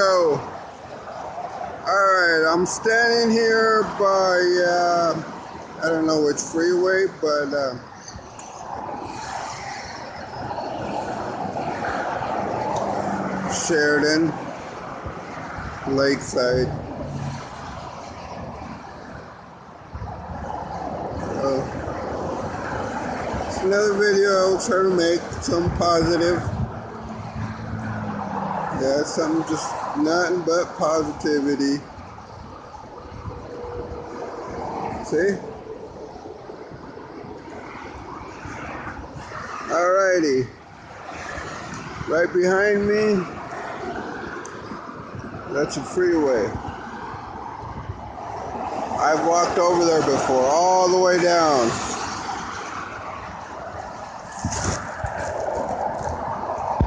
go. Alright, I'm standing here by, I don't know which freeway, but Sheridan, Lakeside. It's another video I'll try to make, some positive. Yeah, something just nothing but positivity. See? Alrighty. Right behind me, that's a freeway. I've walked over there before, all the way down.